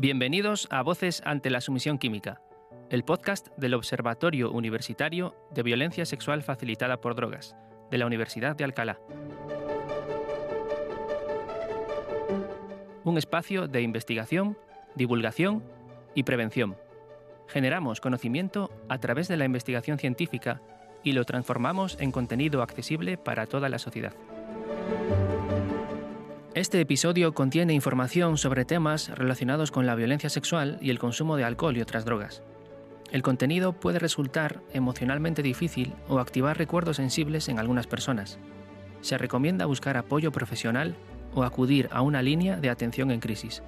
Bienvenidos a Voces ante la Sumisión Química, el podcast del Observatorio Universitario de Violencia Sexual Facilitada por Drogas, de la Universidad de Alcalá. Un espacio de investigación, divulgación y prevención. Generamos conocimiento a través de la investigación científica y lo transformamos en contenido accesible para toda la sociedad. Este episodio contiene información sobre temas relacionados con la violencia sexual y el consumo de alcohol y otras drogas. El contenido puede resultar emocionalmente difícil o activar recuerdos sensibles en algunas personas. Se recomienda buscar apoyo profesional o acudir a una línea de atención en crisis.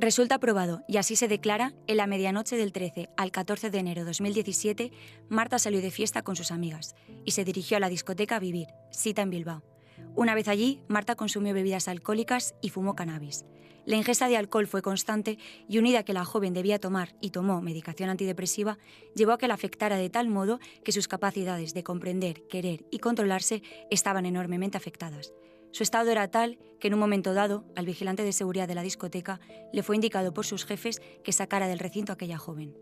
Resulta probado, y así se declara, en la medianoche del 13 al 14 de enero de 2017, Marta salió de fiesta con sus amigas y se dirigió a la discoteca Vivir, Sita en Bilbao. Una vez allí, Marta consumió bebidas alcohólicas y fumó cannabis. La ingesta de alcohol fue constante y unida a que la joven debía tomar y tomó medicación antidepresiva, llevó a que la afectara de tal modo que sus capacidades de comprender, querer y controlarse estaban enormemente afectadas. Su estado era tal que en un momento dado, al vigilante de seguridad de la discoteca le fue indicado por sus jefes que sacara del recinto a aquella joven.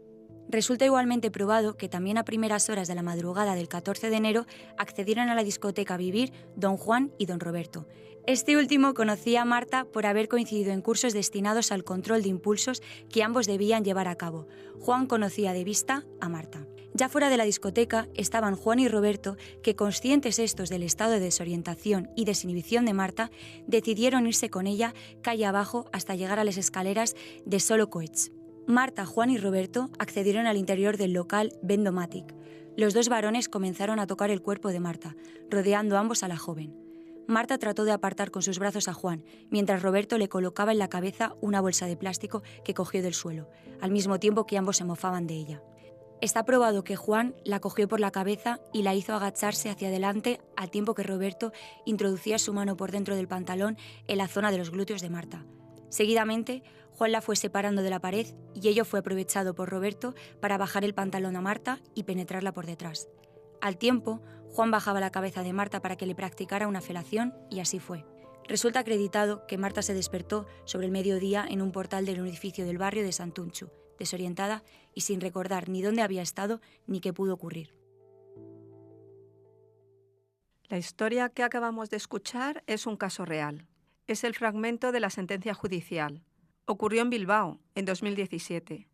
Resulta igualmente probado que también a primeras horas de la madrugada del 14 de enero accedieron a la discoteca Vivir don Juan y don Roberto. Este último conocía a Marta por haber coincidido en cursos destinados al control de impulsos que ambos debían llevar a cabo. Juan conocía de vista a Marta. Ya fuera de la discoteca estaban Juan y Roberto, que conscientes estos del estado de desorientación y desinhibición de Marta, decidieron irse con ella calle abajo hasta llegar a las escaleras de Solo Coets. Marta, Juan y Roberto accedieron al interior del local Vendomatic. Los dos varones comenzaron a tocar el cuerpo de Marta, rodeando ambos a la joven. Marta trató de apartar con sus brazos a Juan, mientras Roberto le colocaba en la cabeza una bolsa de plástico que cogió del suelo, al mismo tiempo que ambos se mofaban de ella. Está probado que Juan la cogió por la cabeza y la hizo agacharse hacia adelante al tiempo que Roberto introducía su mano por dentro del pantalón en la zona de los glúteos de Marta. Seguidamente, Juan la fue separando de la pared y ello fue aprovechado por Roberto para bajar el pantalón a Marta y penetrarla por detrás. Al tiempo, Juan bajaba la cabeza de Marta para que le practicara una felación y así fue. Resulta acreditado que Marta se despertó sobre el mediodía en un portal del edificio del barrio de Santunchu, desorientada y sin recordar ni dónde había estado ni qué pudo ocurrir. La historia que acabamos de escuchar es un caso real. Es el fragmento de la sentencia judicial. Ocurrió en Bilbao, en 2017.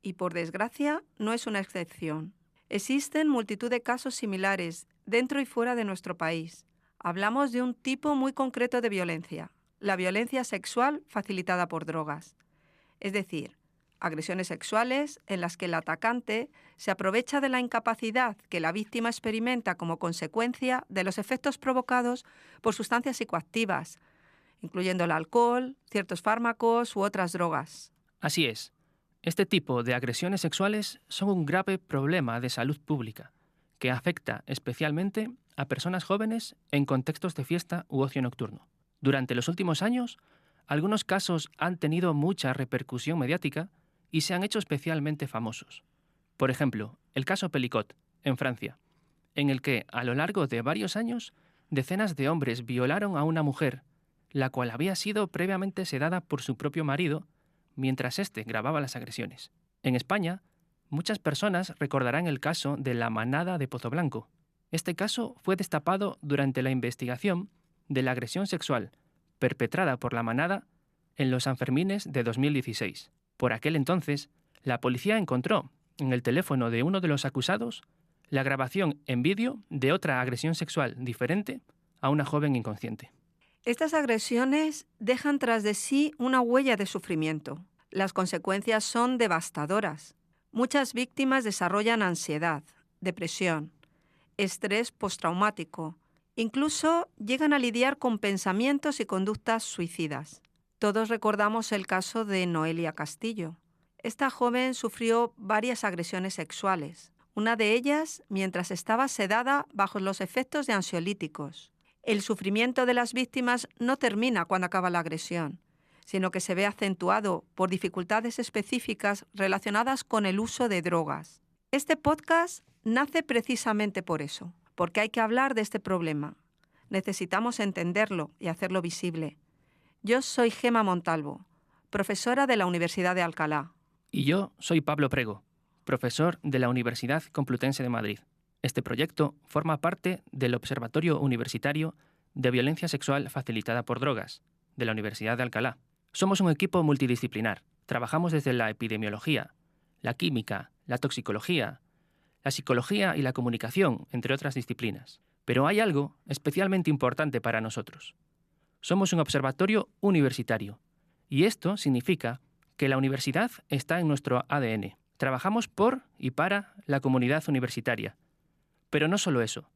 Y por desgracia, no es una excepción. Existen multitud de casos similares dentro y fuera de nuestro país. Hablamos de un tipo muy concreto de violencia, la violencia sexual facilitada por drogas. Es decir, agresiones sexuales en las que el atacante se aprovecha de la incapacidad que la víctima experimenta como consecuencia de los efectos provocados por sustancias psicoactivas, incluyendo el alcohol, ciertos fármacos u otras drogas. Así es. Este tipo de agresiones sexuales son un grave problema de salud pública que afecta especialmente a personas jóvenes en contextos de fiesta u ocio nocturno. Durante los últimos años, algunos casos han tenido mucha repercusión mediática y se han hecho especialmente famosos. Por ejemplo, el caso Pelicot, en Francia, en el que, a lo largo de varios años, decenas de hombres violaron a una mujer, la cual había sido previamente sedada por su propio marido, mientras éste grababa las agresiones. En España, muchas personas recordarán el caso de la manada de Pozoblanco. Este caso fue destapado durante la investigación de la agresión sexual perpetrada por la manada en los Sanfermines de 2016. Por aquel entonces, la policía encontró en el teléfono de uno de los acusados la grabación en vídeo de otra agresión sexual diferente a una joven inconsciente. Estas agresiones dejan tras de sí una huella de sufrimiento. Las consecuencias son devastadoras. Muchas víctimas desarrollan ansiedad, depresión, estrés postraumático. Incluso llegan a lidiar con pensamientos y conductas suicidas. Todos recordamos el caso de Noelia Castillo. Esta joven sufrió varias agresiones sexuales. Una de ellas mientras estaba sedada bajo los efectos de ansiolíticos. El sufrimiento de las víctimas no termina cuando acaba la agresión, sino que se ve acentuado por dificultades específicas relacionadas con el uso de drogas. Este podcast nace precisamente por eso, porque hay que hablar de este problema. Necesitamos entenderlo y hacerlo visible. Yo soy Gema Montalvo, profesora de la Universidad de Alcalá. Y yo soy Pablo Prego, profesor de la Universidad Complutense de Madrid. Este proyecto forma parte del Observatorio Universitario de Violencia Sexual Facilitada por Drogas, de la Universidad de Alcalá. Somos un equipo multidisciplinar. Trabajamos desde la epidemiología, la química, la toxicología, la psicología y la comunicación, entre otras disciplinas. Pero hay algo especialmente importante para nosotros. Somos un observatorio universitario, y esto significa que la universidad está en nuestro ADN. Trabajamos por y para la comunidad universitaria. Pero no solo eso.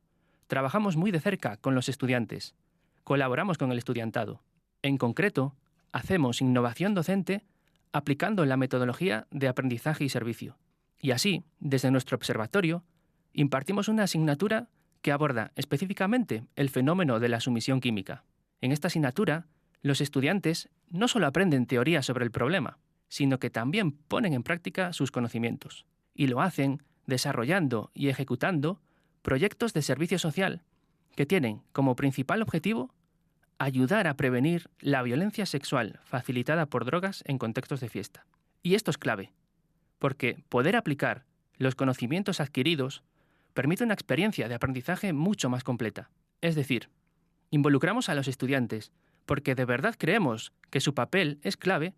Trabajamos muy de cerca con los estudiantes. Colaboramos con el estudiantado. En concreto, hacemos innovación docente aplicando la metodología de aprendizaje y servicio. Y así, desde nuestro observatorio, impartimos una asignatura que aborda específicamente el fenómeno de la sumisión química. En esta asignatura, los estudiantes no solo aprenden teoría sobre el problema, sino que también ponen en práctica sus conocimientos. Y lo hacen desarrollando y ejecutando proyectos de servicio social que tienen como principal objetivo ayudar a prevenir la violencia sexual facilitada por drogas en contextos de fiesta. Y esto es clave, porque poder aplicar los conocimientos adquiridos permite una experiencia de aprendizaje mucho más completa. Es decir, involucramos a los estudiantes porque de verdad creemos que su papel es clave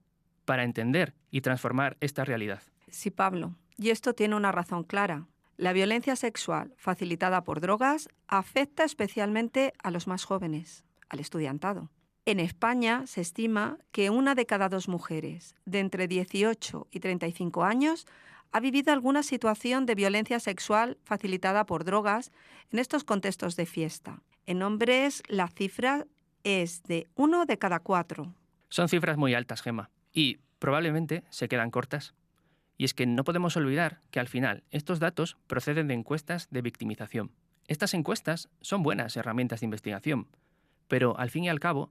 para entender y transformar esta realidad. Sí, Pablo, y esto tiene una razón clara. La violencia sexual facilitada por drogas afecta especialmente a los más jóvenes, al estudiantado. En España se estima que 1 de cada 2 mujeres de entre 18 y 35 años ha vivido alguna situación de violencia sexual facilitada por drogas en estos contextos de fiesta. En hombres la cifra es de 1 de cada 4. Son cifras muy altas, Gema, y probablemente se quedan cortas. Y es que no podemos olvidar que al final estos datos proceden de encuestas de victimización. Estas encuestas son buenas herramientas de investigación, pero al fin y al cabo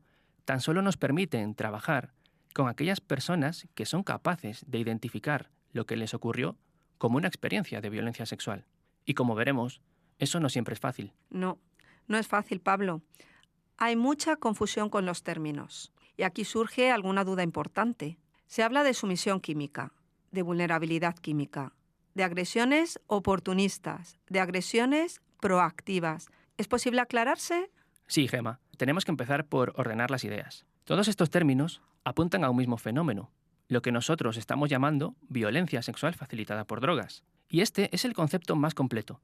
tan solo nos permiten trabajar con aquellas personas que son capaces de identificar lo que les ocurrió como una experiencia de violencia sexual. Y como veremos, eso no siempre es fácil. No es fácil, Pablo. Hay mucha confusión con los términos. Y aquí surge alguna duda importante. Se habla de sumisión química, de vulnerabilidad química, de agresiones oportunistas, de agresiones proactivas. ¿Es posible aclararse? Sí, Gema. Tenemos que empezar por ordenar las ideas. Todos estos términos apuntan a un mismo fenómeno, lo que nosotros estamos llamando violencia sexual facilitada por drogas. Y este es el concepto más completo,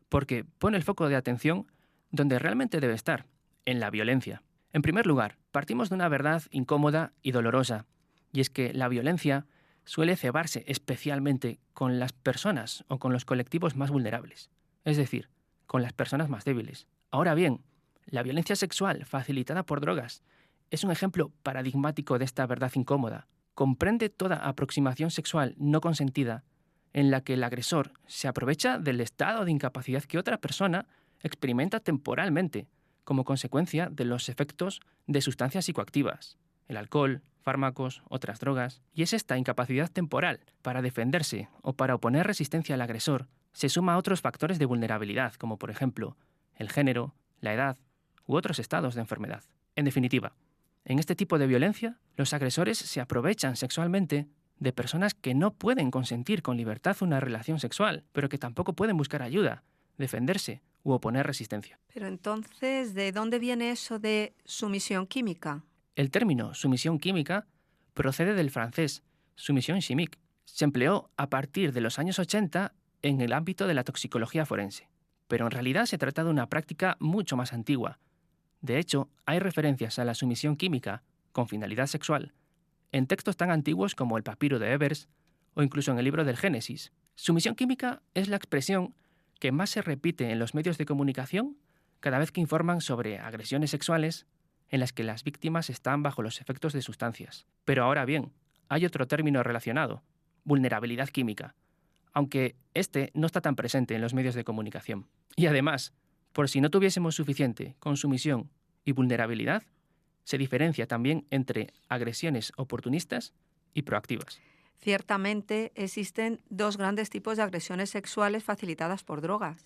porque pone el foco de atención donde realmente debe estar, en la violencia. En primer lugar, partimos de una verdad incómoda y dolorosa, y es que la violencia suele cebarse especialmente con las personas o con los colectivos más vulnerables, es decir, con las personas más débiles. Ahora bien, la violencia sexual facilitada por drogas es un ejemplo paradigmático de esta verdad incómoda. Comprende toda aproximación sexual no consentida en la que el agresor se aprovecha del estado de incapacidad que otra persona experimenta temporalmente como consecuencia de los efectos de sustancias psicoactivas, el alcohol, fármacos, otras drogas. Y es esta incapacidad temporal para defenderse o para oponer resistencia al agresor se suma a otros factores de vulnerabilidad, como por ejemplo el género, la edad u otros estados de enfermedad. En definitiva, en este tipo de violencia, los agresores se aprovechan sexualmente de personas que no pueden consentir con libertad una relación sexual, pero que tampoco pueden buscar ayuda, defenderse u oponer resistencia. Pero entonces, ¿de dónde viene eso de sumisión química? El término sumisión química procede del francés sumisión chimique. Se empleó a partir de los años 80 en el ámbito de la toxicología forense, pero en realidad se trata de una práctica mucho más antigua. De hecho, hay referencias a la sumisión química con finalidad sexual en textos tan antiguos como el papiro de Ebers o incluso en el libro del Génesis. Sumisión química es la expresión que más se repite en los medios de comunicación cada vez que informan sobre agresiones sexuales en las que las víctimas están bajo los efectos de sustancias. Pero ahora bien, hay otro término relacionado, vulnerabilidad química, aunque este no está tan presente en los medios de comunicación. Y además, por si no tuviésemos suficiente con sumisión y vulnerabilidad, se diferencia también entre agresiones oportunistas y proactivas. Ciertamente existen dos grandes tipos de agresiones sexuales facilitadas por drogas,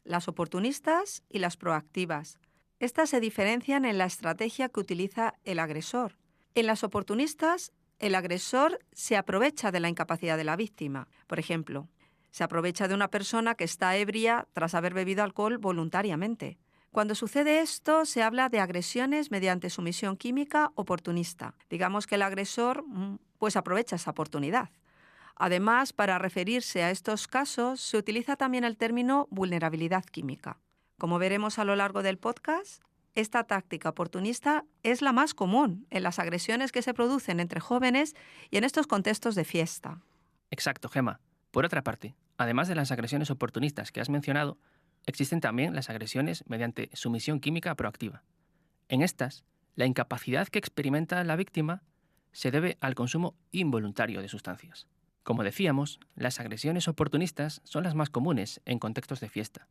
las oportunistas y las proactivas. Estas se diferencian en la estrategia que utiliza el agresor. En las oportunistas, el agresor se aprovecha de la incapacidad de la víctima. Por ejemplo, se aprovecha de una persona que está ebria tras haber bebido alcohol voluntariamente. Cuando sucede esto, se habla de agresiones mediante sumisión química oportunista. Digamos que el agresor pues aprovecha esa oportunidad. Además, para referirse a estos casos, se utiliza también el término vulnerabilidad química. Como veremos a lo largo del podcast, esta táctica oportunista es la más común en las agresiones que se producen entre jóvenes y en estos contextos de fiesta. Exacto, Gemma. Por otra parte, además de las agresiones oportunistas que has mencionado, existen también las agresiones mediante sumisión química proactiva. En estas, la incapacidad que experimenta la víctima se debe al consumo involuntario de sustancias. Como decíamos, las agresiones oportunistas son las más comunes en contextos de fiesta.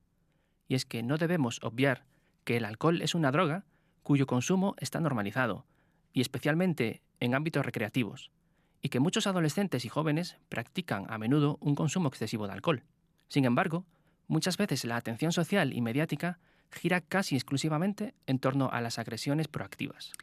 Y es que no debemos obviar que el alcohol es una droga cuyo consumo está normalizado, y especialmente en ámbitos recreativos, y que muchos adolescentes y jóvenes practican a menudo un consumo excesivo de alcohol. Sin embargo, muchas veces la atención social y mediática gira casi exclusivamente en torno a las agresiones proactivas.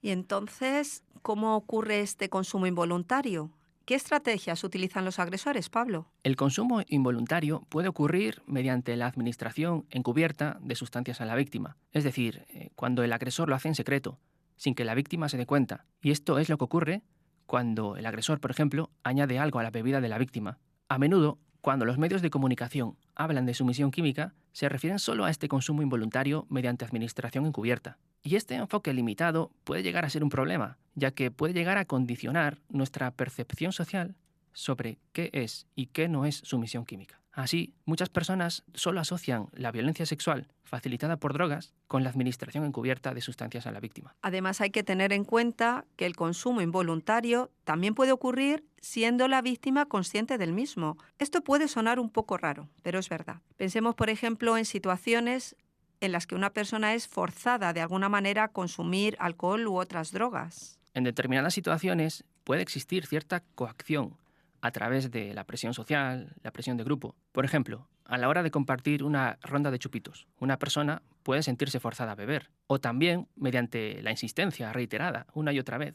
Y entonces, ¿cómo ocurre este consumo involuntario? ¿Qué estrategias utilizan los agresores, Pablo? El consumo involuntario puede ocurrir mediante la administración encubierta de sustancias a la víctima, es decir, cuando el agresor lo hace en secreto, sin que la víctima se dé cuenta. Y esto es lo que ocurre cuando el agresor, por ejemplo, añade algo a la bebida de la víctima. A menudo, cuando los medios de comunicación hablan de sumisión química, se refieren solo a este consumo involuntario mediante administración encubierta. Y este enfoque limitado puede llegar a ser un problema, ya que puede llegar a condicionar nuestra percepción social sobre qué es y qué no es sumisión química. Así, muchas personas solo asocian la violencia sexual facilitada por drogas con la administración encubierta de sustancias a la víctima. Además, hay que tener en cuenta que el consumo involuntario también puede ocurrir siendo la víctima consciente del mismo. Esto puede sonar un poco raro, pero es verdad. Pensemos, por ejemplo, en situaciones en las que una persona es forzada de alguna manera a consumir alcohol u otras drogas. En determinadas situaciones puede existir cierta coacción a través de la presión social, la presión de grupo. Por ejemplo, a la hora de compartir una ronda de chupitos, una persona puede sentirse forzada a beber. O también mediante la insistencia reiterada, una y otra vez,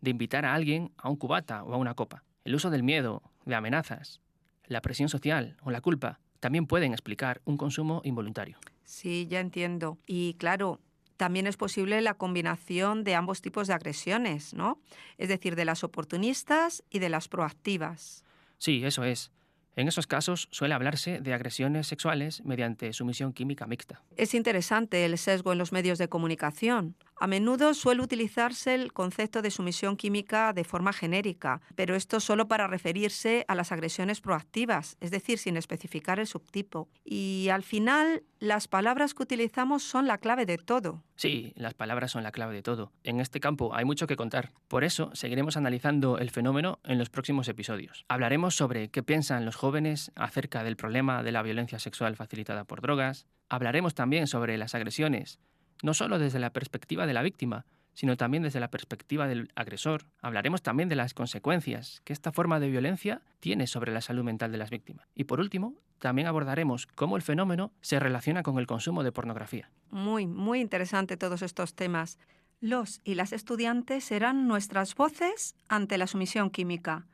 de invitar a alguien a un cubata o a una copa. El uso del miedo, de amenazas, la presión social o la culpa también pueden explicar un consumo involuntario. Sí, ya entiendo. Y claro, también es posible la combinación de ambos tipos de agresiones, ¿no? Es decir, de las oportunistas y de las proactivas. Sí, eso es. En esos casos suele hablarse de agresiones sexuales mediante sumisión química mixta. Es interesante el sesgo en los medios de comunicación. A menudo suele utilizarse el concepto de sumisión química de forma genérica, pero esto solo para referirse a las agresiones proactivas, es decir, sin especificar el subtipo. Y al final, las palabras que utilizamos son la clave de todo. Sí, las palabras son la clave de todo. En este campo hay mucho que contar. Por eso seguiremos analizando el fenómeno en los próximos episodios. Hablaremos sobre qué piensan los jóvenes acerca del problema de la violencia sexual facilitada por drogas. Hablaremos también sobre las agresiones, no solo desde la perspectiva de la víctima, sino también desde la perspectiva del agresor. Hablaremos también de las consecuencias que esta forma de violencia tiene sobre la salud mental de las víctimas. Y por último, también abordaremos cómo el fenómeno se relaciona con el consumo de pornografía. Muy interesante todos estos temas. Los y las estudiantes serán nuestras voces ante la sumisión química.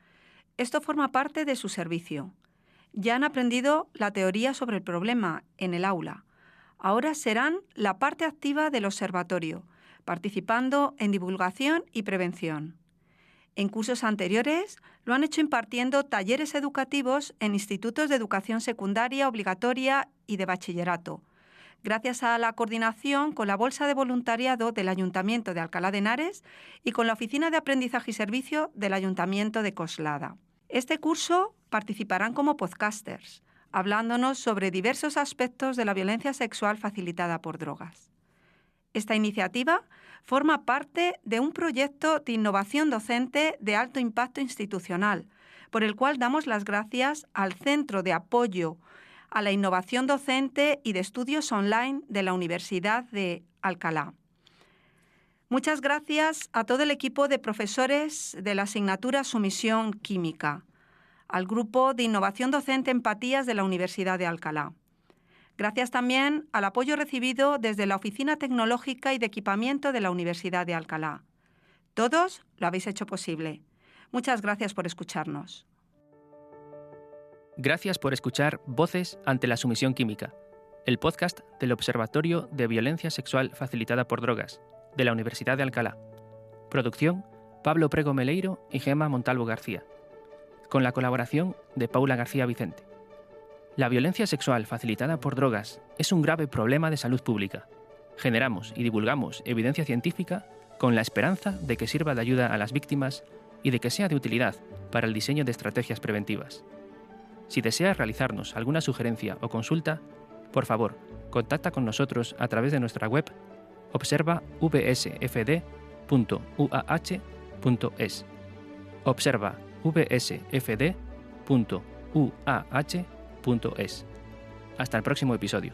Esto forma parte de su servicio. Ya han aprendido la teoría sobre el problema en el aula. Ahora serán la parte activa del observatorio, participando en divulgación y prevención. En cursos anteriores lo han hecho impartiendo talleres educativos en institutos de educación secundaria obligatoria y de bachillerato, gracias a la coordinación con la Bolsa de Voluntariado del Ayuntamiento de Alcalá de Henares y con la Oficina de Aprendizaje y Servicio del Ayuntamiento de Coslada. Este curso participarán como podcasters, hablándonos sobre diversos aspectos de la violencia sexual facilitada por drogas. Esta iniciativa forma parte de un proyecto de innovación docente de alto impacto institucional, por el cual damos las gracias al Centro de Apoyo a la Innovación Docente y de Estudios Online de la Universidad de Alcalá. Muchas gracias a todo el equipo de profesores de la asignatura Sumisión Química, al Grupo de Innovación Docente Empatías de la Universidad de Alcalá. Gracias también al apoyo recibido desde la Oficina Tecnológica y de Equipamiento de la Universidad de Alcalá. Todos lo habéis hecho posible. Muchas gracias por escucharnos. Gracias por escuchar Voces ante la Sumisión Química, el podcast del Observatorio de Violencia Sexual Facilitada por Drogas, de la Universidad de Alcalá. Producción, Pablo Prego Meleiro y Gemma Montalvo García, con la colaboración de Paula García Vicente. La violencia sexual facilitada por drogas es un grave problema de salud pública. Generamos y divulgamos evidencia científica con la esperanza de que sirva de ayuda a las víctimas y de que sea de utilidad para el diseño de estrategias preventivas. Si deseas realizarnos alguna sugerencia o consulta, por favor, contacta con nosotros a través de nuestra web observavsfd.uah.es. observavsfd.uah.es. Hasta el próximo episodio.